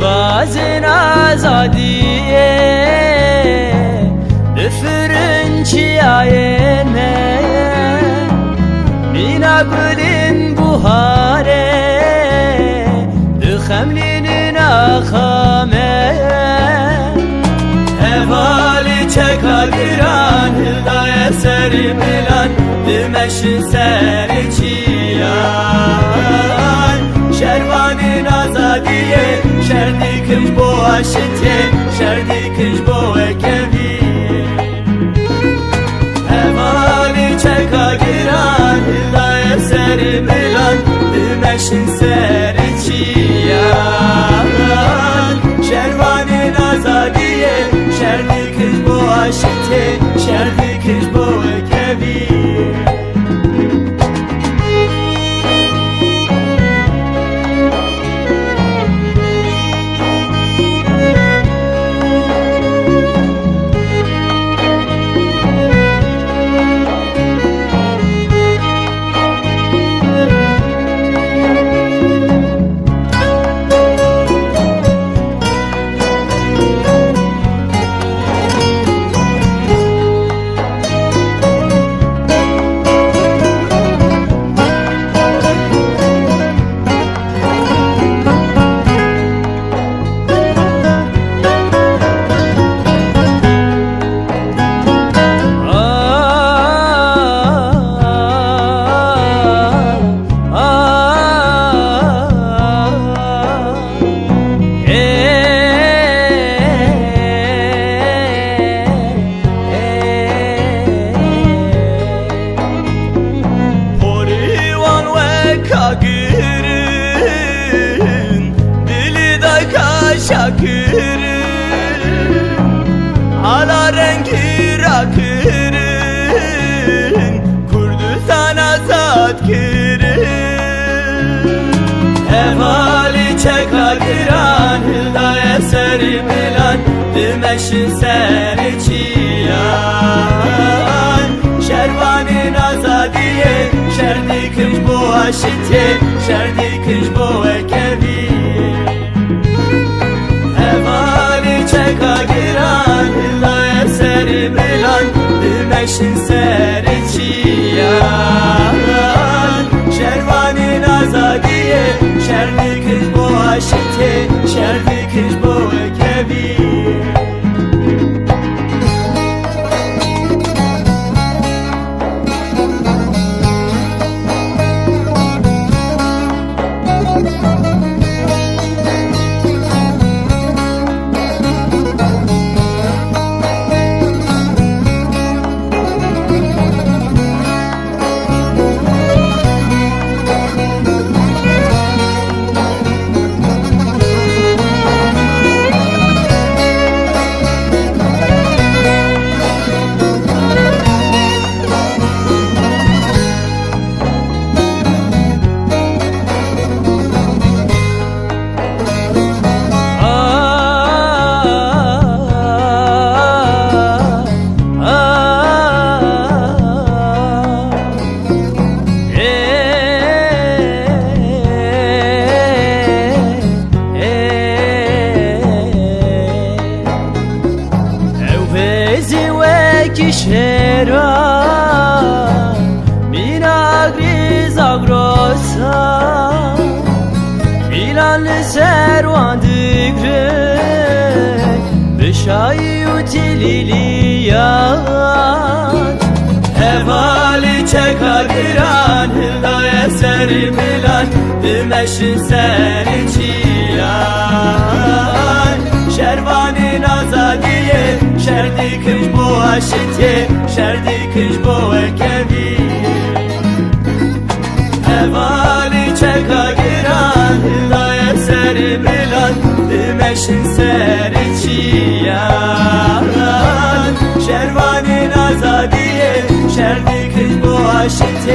Bazın azadiye Üfürün çiyayene Mina gülün buhare Dükhemlinin akhame Hevali çeka giran Hilda eseri milan Dümeşin seri çiyan Şervanın azadiye Şerdi kış bu aşite Şerdi kış bu ekevi Hevali çeka giran Hilda eseri milan Dümeşin seri çiyan Şervanın azadiye Şerdi kış bu aşite Şerdi kış bu ekevi Şakırın ala rengi rakırın Kurdistan azat kırın Hevali çeka giran Hilda eseri milan Dümeşin seri çiyan Şervanın azadiye Şerdi kış bu aşite Şerdi kış bu ekevi Çeka giran Hilda eseri milan Dümeşin seri çiyan Şervanın azadiye Şerdi kış bu aşite Şerdi kış bu ekevi سروان دگره بشایی و تلیلیات هوالی چکا گران هلدای سر ملان بمشن سر چیان شروان آزادیه شردی کش بو عشتیه شردی کش بو کبیه هوالی چکا گران هلدای سر ملان بمشن سر چیان شروان آزادیه شردی کش بو عشتیه